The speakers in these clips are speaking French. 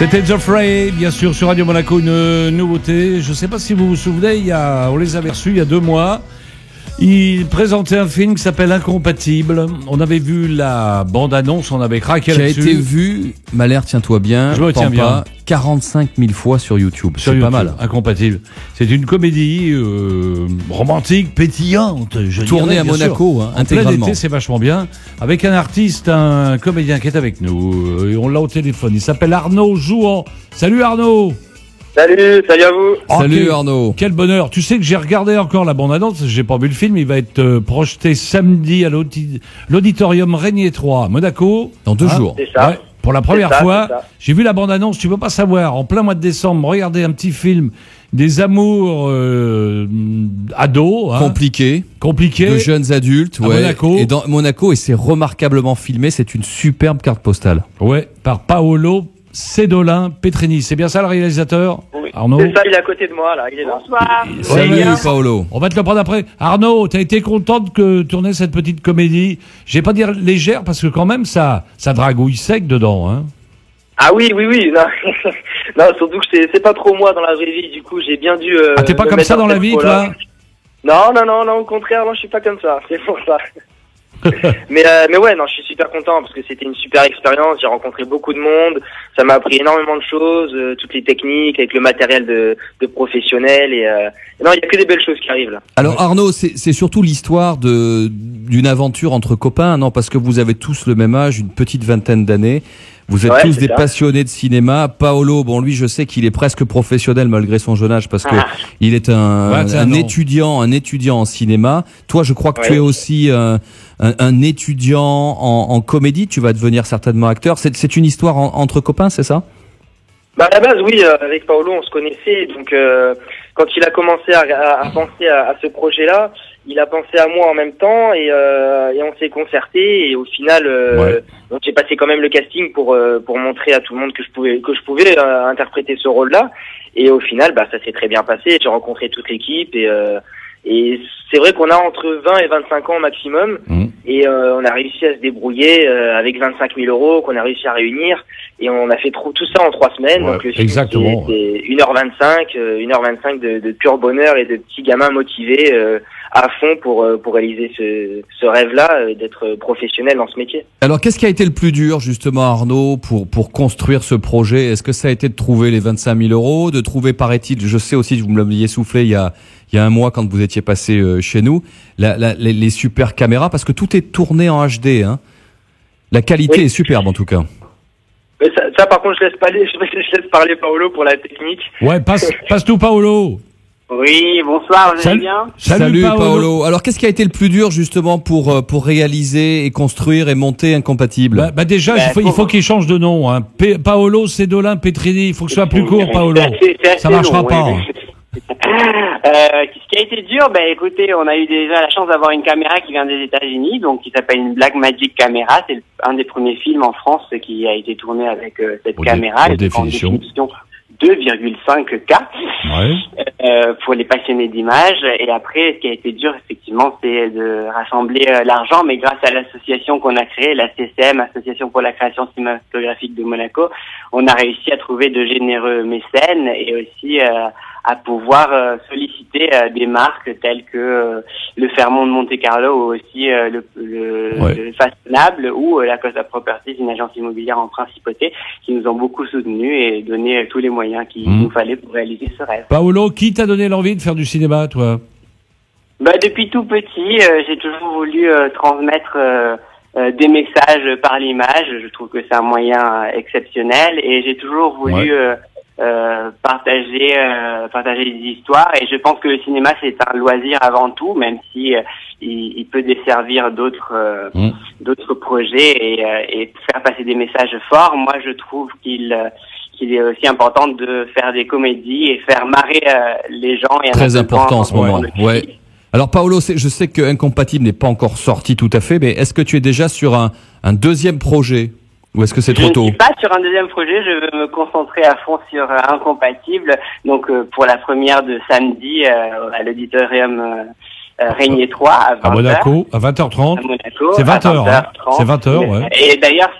C'était Geoffrey, bien sûr, sur Radio Monaco, une nouveauté. Je ne sais pas si vous vous souvenez, on les avait reçus il y a 2 mois. Ils présentaient un film qui s'appelle Incompatible. On avait vu la bande-annonce, on avait craqué là-dessus. Qui a été vu, Malher, tiens-toi bien, je me tiens bien, 45 000 fois sur YouTube. C'est pas mal. Incompatible. C'est une comédie romantique, pétillante. Tournée à Monaco, hein, intégralement. L'été, c'est vachement bien. Avec un artiste, un comédien qui est avec nous. Et on l'a au téléphone. Il s'appelle Arnaud Jouan. Salut Arnaud. Salut à vous. Salut Arnaud. Quel bonheur. Tu sais que j'ai regardé encore la bande-annonce, j'ai pas vu le film, il va être projeté samedi à l'auditorium Régnier 3 à Monaco. Dans 2 jours. C'est ça. Ouais, pour la première fois, j'ai vu la bande-annonce, tu peux pas savoir, en plein mois de décembre, regarder un petit film des amours ados. Compliqué. De jeunes adultes, à Monaco. Et dans Monaco, et c'est remarquablement filmé, c'est une superbe carte postale. Ouais, par Paolo Cédolin Petrini. C'est bien ça le réalisateur, oui. Arnaud? C'est ça, il est à côté de moi là, il est là. Bonsoir. Salut Paolo. On va te le prendre après. Arnaud, t'as été contente que tourner cette petite comédie, je vais pas dire légère parce que quand même ça dragouille sec dedans, hein. Ah oui, non. Non, surtout que c'est pas trop moi dans la vraie vie, du coup j'ai bien dû... t'es pas comme ça dans la vie, toi? Non, au contraire, non, je suis pas comme ça, c'est pour ça. mais ouais, non, je suis super content parce que c'était une super expérience. J'ai rencontré beaucoup de monde, ça m'a appris énormément de choses, toutes les techniques avec le matériel de professionnels et non, il y a que des belles choses qui arrivent là. Alors Arnaud, c'est surtout l'histoire d'une aventure entre copains, non? Parce que vous avez tous le même âge, une petite vingtaine d'années. Vous êtes tous des passionnés de cinéma. Paolo, bon, lui, je sais qu'il est presque professionnel malgré son jeune âge parce que il est un étudiant en cinéma. Toi, je crois que tu es aussi un étudiant en comédie. Tu vas devenir certainement acteur. C'est une histoire entre copains, c'est ça? Bah à la base, oui. Avec Paolo, on se connaissait. Donc, quand il a commencé à penser à ce projet-là, il a pensé à moi en même temps et on s'est concerté et au final donc j'ai passé quand même le casting pour montrer à tout le monde que je pouvais interpréter ce rôle-là et au final ça s'est très bien passé. J'ai rencontré toute l'équipe et c'est vrai qu'on a entre 20 et 25 ans maximum et on a réussi à se débrouiller avec 25 000 euros qu'on a réussi à réunir et on a fait tout ça en 3 semaines. Donc le film, exactement. c'est 1h25 de pur bonheur et de petits gamins motivés à fond pour réaliser ce rêve-là d'être professionnel dans ce métier. Alors qu'est-ce qui a été le plus dur justement Arnaud pour construire ce projet? Est-ce que ça a été de trouver les 25 000 euros, de trouver, paraît-il, je sais aussi que vous me l'aviez soufflé il y a 1 mois quand vous étiez passé chez nous, les super caméras, parce que tout est tourné en HD, hein. La qualité est superbe en tout cas. Mais ça par contre je laisse parler Paolo pour la technique. Ouais, passe tout Paolo. Oui, bonsoir, vous allez bien? Salut Paolo. Alors qu'est-ce qui a été le plus dur justement pour réaliser et construire et monter Incompatible? Déjà il faut qu'il change de nom, hein. Paolo Cédolin Petrini, il faut que ce soit plus court Paolo. Ça marchera pas. Ce qui a été dur, écoutez, on a eu déjà la chance d'avoir une caméra qui vient des États-Unis, donc qui s'appelle une Blackmagic Camera. C'est un des premiers films en France qui a été tourné avec cette caméra. En définition 2,5K pour les passionnés d'images. Et après, ce qui a été dur, effectivement, c'est de rassembler l'argent. Mais grâce à l'association qu'on a créée, la CCM, Association pour la création cinématographique de Monaco, on a réussi à trouver de généreux mécènes et aussi à pouvoir solliciter des marques telles que le Fairmont de Monte-Carlo ou aussi le Fashionable ou la Costa Properties, une agence immobilière en principauté, qui nous ont beaucoup soutenus et donné tous les moyens qu'il nous fallait pour réaliser ce rêve. Paolo, qui t'a donné l'envie de faire du cinéma, toi? Depuis tout petit, j'ai toujours voulu transmettre des messages par l'image. Je trouve que c'est un moyen exceptionnel et j'ai toujours voulu partager des histoires et je pense que le cinéma c'est un loisir avant tout, même si il peut desservir d'autres projets et faire passer des messages forts. Moi je trouve qu'il est aussi important de faire des comédies et faire marrer les gens. Très important en ce moment. Ouais. Alors Paolo, je sais que Incompatible n'est pas encore sorti tout à fait, mais est-ce que tu es déjà sur un deuxième projet? Ou est-ce que c'est trop tôt? Je ne suis pas sur un deuxième projet, je veux me concentrer à fond sur Incompatible. Donc pour la première de samedi à l'auditorium Régnier 3 à 20h. À Monaco, à 20h30. À Monaco. C'est 20h, hein. C'est 20h, ouais. Et d'ailleurs,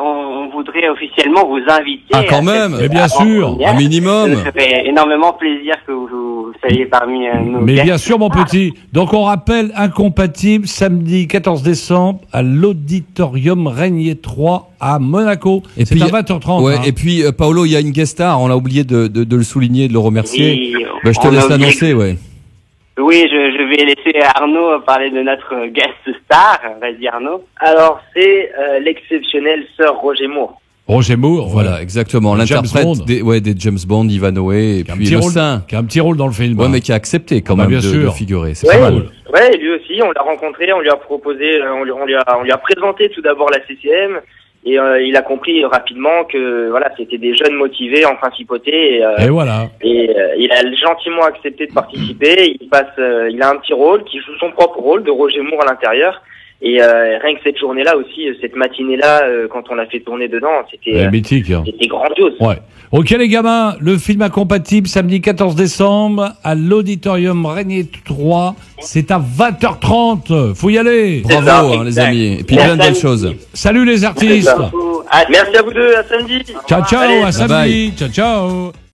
on voudrait officiellement vous inviter. Ah, quand même. Mais bien sûr. Un minimum. Ça ferait énormément plaisir que vous soyez parmi nous. Mais bien sûr, mon petit. Donc, on rappelle Incompatible, samedi 14 décembre, à l'Auditorium Régnier 3 à Monaco. Et c'est à 20h30. Ouais, hein. et puis, Paolo, il y a une guest star. On a oublié de le souligner, de le remercier. Oui, je te laisse l'annoncer, ouais. Oui, je vais laisser Arnaud parler de notre guest star. Vas-y, Arnaud. Alors, c'est l'exceptionnel Sir Roger Moore. Roger Moore, voilà, exactement. L'interprète des James Bond, Ivanhoe, et puis le Saint. Qui a un petit rôle dans le film. Ouais, mais qui a accepté quand même de figurer. C'est pas mal. Ouais, lui aussi, on l'a rencontré, on lui a proposé, on lui a présenté tout d'abord la CCM. Et il a compris rapidement que voilà, c'était des jeunes motivés en principauté. Et voilà. Et il a gentiment accepté de participer. Il a un petit rôle qui joue son propre rôle de Roger Moore à l'intérieur. Et rien que cette journée-là aussi, cette matinée-là, quand on l'a fait tourner dedans, c'était mythique. C'était grandiose. Ouais. Ok les gamins, le film Incompatible, samedi 14 décembre à l'Auditorium Régnier 3. C'est à 20h30. Faut y aller. Bravo les amis. Et puis plein de belles choses. Salut les artistes. Merci à vous deux. À samedi. Ciao ciao. Allez, à samedi. Ciao ciao.